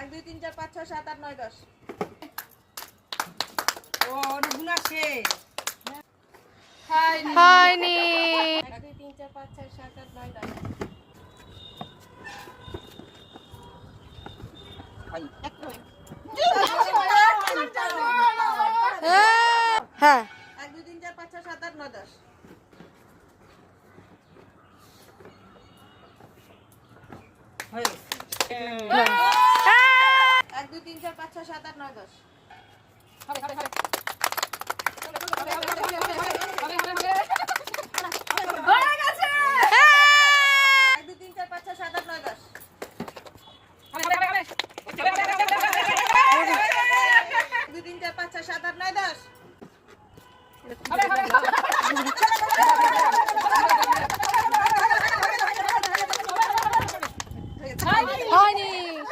1 2 3 4 5 6 7 8 9 10 ও অনেকগুলো আছে হয়নি 1 2 3 4 5 6 7 8 9 10 হ্যাঁ 1 2 3 4 5 6 7 8 9 10 হয়ে গেছে 1 2 3 4 5 6 7 8 9 10 হবে হবে